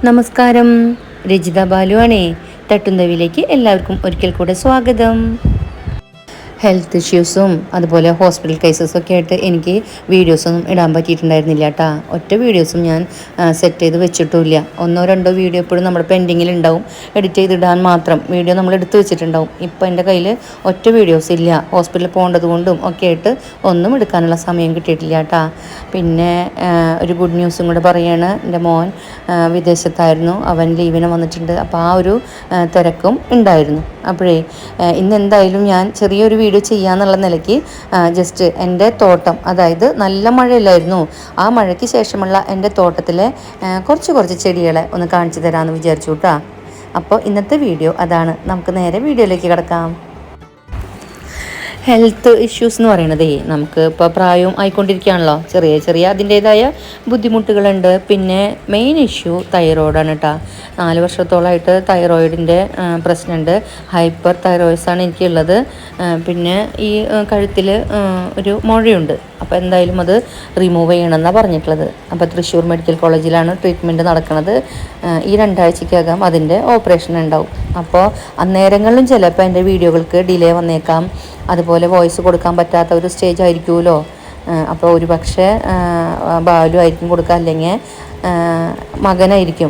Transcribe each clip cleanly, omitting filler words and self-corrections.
നമസ്കാരം, രജിത ബാലു ആണേ. തട്ടുന്തവിലേക്ക് എല്ലാവർക്കും ഒരിക്കൽ കൂടെ സ്വാഗതം. ഹെൽത്ത് ഇഷ്യൂസും അതുപോലെ ഹോസ്പിറ്റൽ കേസസും ഒക്കെ ആയിട്ട് എനിക്ക് വീഡിയോസൊന്നും ഇടാൻ പറ്റിയിട്ടുണ്ടായിരുന്നില്ല കേട്ടോ. ഒറ്റ വീഡിയോസും ഞാൻ സെറ്റ് ചെയ്ത് വെച്ചിട്ടുമില്ല. ഒന്നോ രണ്ടോ വീഡിയോ എപ്പോഴും നമ്മുടെ പെൻഡിങ്ങിൽ ഉണ്ടാവും. എഡിറ്റ് ചെയ്തിടാൻ മാത്രം വീഡിയോ നമ്മൾ എടുത്ത് വെച്ചിട്ടുണ്ടാവും. ഇപ്പോൾ എൻ്റെ കയ്യിൽ ഒറ്റ വീഡിയോസ് ഇല്ല. ഹോസ്പിറ്റലിൽ പോകേണ്ടത് കൊണ്ടും ഒക്കെ ആയിട്ട് ഒന്നും എടുക്കാനുള്ള സമയം കിട്ടിയിട്ടില്ല കേട്ടോ. പിന്നെ ഒരു ഗുഡ് ന്യൂസും കൂടെ പറയുകയാണ്. എൻ്റെ മോൻ വിദേശത്തായിരുന്നു, അവൻ ലീവിന് വന്നിട്ടുണ്ട്. അപ്പോൾ ആ ഒരു തിരക്കും ഉണ്ടായിരുന്നു. അപ്പോഴേ ഇന്ന് എന്തായാലും ഞാൻ ചെറിയൊരു വീഡിയോ ചെയ്യാന്നുള്ള നിലയ്ക്ക് ജസ്റ്റ് എൻ്റെ തോട്ടം, അതായത് നല്ല മഴയില്ലായിരുന്നു, ആ മഴയ്ക്ക് ശേഷമുള്ള എൻ്റെ തോട്ടത്തിലെ കുറച്ച് ചെടികളെ ഒന്ന് കാണിച്ചു തരാമെന്ന് വിചാരിച്ചു കേട്ടോ. അപ്പോൾ ഇന്നത്തെ വീഡിയോ അതാണ്. നമുക്ക് നേരെ വീഡിയോയിലേക്ക് കിടക്കാം. ഹെൽത്ത് ഇഷ്യൂസ് എന്ന് പറയുന്നതേ നമുക്ക് ഇപ്പോൾ പ്രായവും ആയിക്കൊണ്ടിരിക്കുകയാണല്ലോ. ചെറിയ അതിൻ്റേതായ ബുദ്ധിമുട്ടുകളുണ്ട്. പിന്നെ മെയിൻ ഇഷ്യൂ തൈറോയിഡാണ് കേട്ടോ. 4 വർഷത്തോളമായിട്ട് തൈറോയിഡിൻ്റെ പ്രശ്നമുണ്ട്. ഹൈപ്പർ തൈറോയിഡ്സാണ് എനിക്കുള്ളത്. പിന്നെ ഈ കഴുത്തിൽ ഒരു മുഴയുണ്ട്. അപ്പോൾ എന്തായാലും അത് റിമൂവ് ചെയ്യണമെന്നാണ് പറഞ്ഞിട്ടുള്ളത്. അപ്പോൾ തൃശ്ശൂർ മെഡിക്കൽ കോളേജിലാണ് ട്രീറ്റ്മെൻറ്റ് നടക്കുന്നത്. ഈ 2 ആഴ്ചക്കകം അതിൻ്റെ ഓപ്പറേഷൻ ഉണ്ടാവും. അപ്പോൾ അന്നേരങ്ങളിലും ചിലപ്പോൾ എൻ്റെ വീഡിയോകൾക്ക് ഡിലേ വന്നേക്കാം. അതുപോലെ വോയിസ് കൊടുക്കാൻ പറ്റാത്ത ഒരു സ്റ്റേജ് ആയിരിക്കുമല്ലോ. അപ്പോൾ ഒരു പക്ഷേ ബാലു ആയിരിക്കും കൊടുക്കുക, അല്ലെങ്കിൽ മകനായിരിക്കും.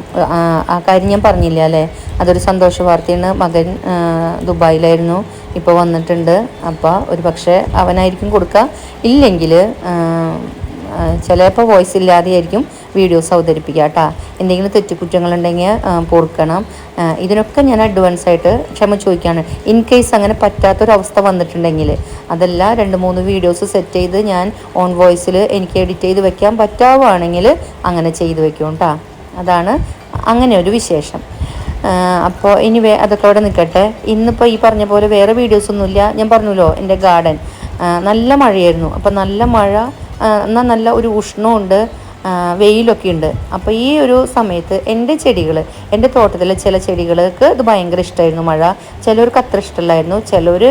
ആ കാര്യം ഞാൻ പറഞ്ഞില്ല അല്ലേ. അതൊരു സന്തോഷ വാർത്തയാണ്. മകൻ ദുബായിലായിരുന്നു, ഇപ്പോൾ വന്നിട്ടുണ്ട്. അപ്പോൾ ഒരു പക്ഷേ അവനായിരിക്കും കൊടുക്കുക. ഇല്ലെങ്കിൽ ചിലപ്പോൾ വോയിസ് ഇല്ലാതെയായിരിക്കും വീഡിയോസ് അവതരിപ്പിക്കുക കേട്ടോ. എന്തെങ്കിലും തെറ്റുകുറ്റങ്ങളുണ്ടെങ്കിൽ പൊറുക്കണം. ഇതിനൊക്കെ ഞാൻ അഡ്വാൻസ് ആയിട്ട് ക്ഷമ ചോദിക്കുകയാണ്. ഇൻ കേസ് അങ്ങനെ പറ്റാത്തൊരവസ്ഥ വന്നിട്ടുണ്ടെങ്കിൽ അതല്ല 2-3 വീഡിയോസ് സെറ്റ് ചെയ്ത് ഞാൻ ഓൺ വോയിസിൽ എനിക്ക് എഡിറ്റ് ചെയ്ത് വെക്കാൻ പറ്റാവുകയാണെങ്കിൽ അങ്ങനെ ചെയ്ത് വെക്കും കേട്ടോ. അതാണ് അങ്ങനെ ഒരു വിശേഷം. അപ്പോൾ ഇനി അതൊക്കെ അവിടെ നിൽക്കട്ടെ. ഇന്നിപ്പോൾ ഈ പറഞ്ഞ പോലെ വേറെ വീഡിയോസൊന്നുമില്ല. ഞാൻ പറഞ്ഞല്ലോ, എൻ്റെ ഗാർഡൻ നല്ല മഴയായിരുന്നു. അപ്പോൾ നല്ല മഴ എന്നാൽ നല്ല ഒരു ഉഷ്ണമുണ്ട്, വെയിലൊക്കെ ഉണ്ട്. അപ്പോൾ ഈ ഒരു സമയത്ത് എൻ്റെ തോട്ടത്തിലെ ചില ചെടികൾക്ക് ഇത് ഭയങ്കര ഇഷ്ടമായിരുന്നു മഴ. ചിലവർക്ക് അത്ര ഇഷ്ടമല്ലായിരുന്നു. ചിലർ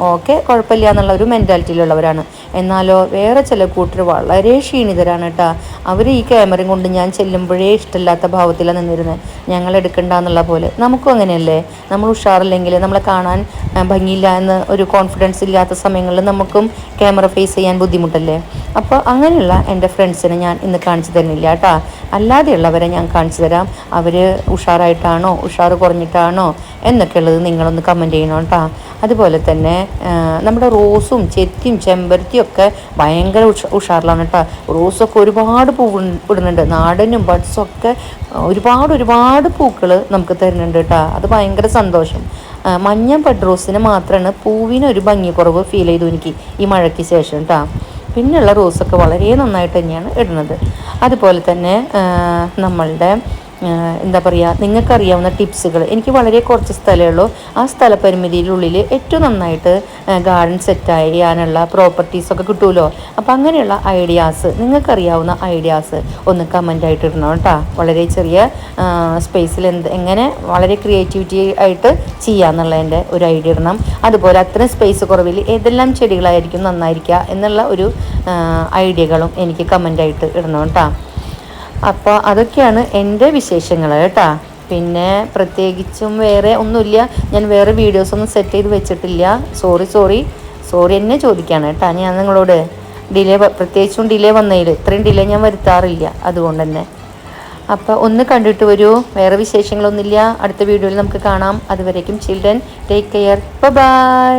ഓക്കെ കുഴപ്പമില്ല എന്നുള്ള ഒരു മെൻറ്റാലിറ്റിയിലുള്ളവരാണ്. എന്നാലോ വേറെ ചില കൂട്ടർ വളരെ ക്ഷീണിതരാണ് കേട്ടോ. അവർ ഈ ക്യാമറയും കൊണ്ട് ഞാൻ ചെല്ലുമ്പോഴേ ഇഷ്ടമില്ലാത്ത ഭാവത്തിലാണ് നിന്നിരുന്നത്. ഞങ്ങൾ എടുക്കണ്ട എന്നുള്ള പോലെ. നമുക്കും അങ്ങനെയല്ലേ, നമ്മൾ ഉഷാറില്ലെങ്കിൽ, നമ്മളെ കാണാൻ ഭംഗിയില്ല എന്ന് ഒരു കോൺഫിഡൻസ് ഇല്ലാത്ത സമയങ്ങളിൽ നമുക്കും ക്യാമറ ഫേസ് ചെയ്യാൻ ബുദ്ധിമുട്ടല്ലേ. അപ്പോൾ അങ്ങനെയുള്ള എൻ്റെ ഫ്രണ്ട്സിനെ ഞാൻ ഇന്ന് കാണിച്ചു തരുന്നില്ല കേട്ടോ. അല്ലാതെയുള്ളവരെ ഞാൻ കാണിച്ചു തരാം. അവർ ഉഷാറായിട്ടാണോ ഉഷാറ് കുറഞ്ഞിട്ടാണോ എന്നൊക്കെ ഉള്ളത് നിങ്ങളൊന്ന് കമൻറ്റ് ചെയ്യണം കേട്ടോ. അതുപോലെ തന്നെ നമ്മുടെ റോസും ചെത്തിയും ചെമ്പരത്തിയും ഒക്കെ ഭയങ്കര ഉഷാറിലാണ് കേട്ടോ. റോസൊക്കെ ഒരുപാട് പൂവ് ഇടുന്നുണ്ട്. നാടനും ബഡ്സും ഒക്കെ ഒരുപാട് പൂക്കൾ നമുക്ക് തരുന്നുണ്ട് കേട്ടോ. അത് ഭയങ്കര സന്തോഷം. മഞ്ഞ ബഡ് റോസിന് മാത്രമാണ് പൂവിനൊരു ഭംഗി കുറവ് ഫീൽ ചെയ്തു എനിക്ക് ഈ മഴയ്ക്ക് ശേഷം കേട്ടോ. പിന്നെയുള്ള റോസൊക്കെ വളരെ നന്നായിട്ട് തന്നെയാണ് ഇടുന്നത്. അതുപോലെ തന്നെ നമ്മളുടെ എന്താ പറയുക, നിങ്ങൾക്കറിയാവുന്ന ടിപ്സുകൾ. എനിക്ക് വളരെ കുറച്ച് സ്ഥലമേ ഉള്ളൂ. ആ സ്ഥലപരിമിതിയിലുള്ളിൽ ഏറ്റവും നന്നായിട്ട് ഗാർഡൻ സെറ്റ് ചെയ്യാനുള്ള പ്രോപ്പർട്ടീസൊക്കെ കിട്ടുമല്ലോ. അപ്പോൾ അങ്ങനെയുള്ള ഐഡിയാസ്, നിങ്ങൾക്കറിയാവുന്ന ഐഡിയാസ് ഒന്ന് കമൻ്റായിട്ട് ഇടണം കേട്ടോ. വളരെ ചെറിയ സ്പേസിൽ എങ്ങനെ വളരെ ക്രിയേറ്റിവിറ്റി ആയിട്ട് ചെയ്യാമെന്നുള്ളതിൻ്റെ ഒരു ഐഡിയ ഇടണം. അതുപോലെ അത്രയും സ്പേസ് കുറവിൽ ഏതെല്ലാം ചെടികളായിരിക്കും നന്നായിരിക്കുക എന്നുള്ള ഒരു ഐഡിയകളും എനിക്ക് കമൻ്റായിട്ട് ഇടണം കേട്ടോ. അപ്പോൾ അതൊക്കെയാണ് എൻ്റെ വിശേഷങ്ങൾ കേട്ടോ. പിന്നെ പ്രത്യേകിച്ചും വേറെ ഒന്നുമില്ല. ഞാൻ വേറെ വീഡിയോസൊന്നും സെറ്റ് ചെയ്ത് വെച്ചിട്ടില്ല. സോറി എന്നെ ചോദിക്കുകയാണ് കേട്ടോ. ഞാൻ നിങ്ങളോട് പ്രത്യേകിച്ചും ഡിലേ വന്നതിൽ ഇത്രയും ഡിലേ ഞാൻ വരുത്താറില്ല, അതുകൊണ്ട് തന്നെ. അപ്പോൾ ഒന്ന് കണ്ടിട്ട് വരൂ. വേറെ വിശേഷങ്ങളൊന്നുമില്ല. അടുത്ത വീഡിയോയിൽ നമുക്ക് കാണാം. അതുവരേക്കും ചിൽഡ്രൻ, ടേക്ക് കെയർ, ബൈ.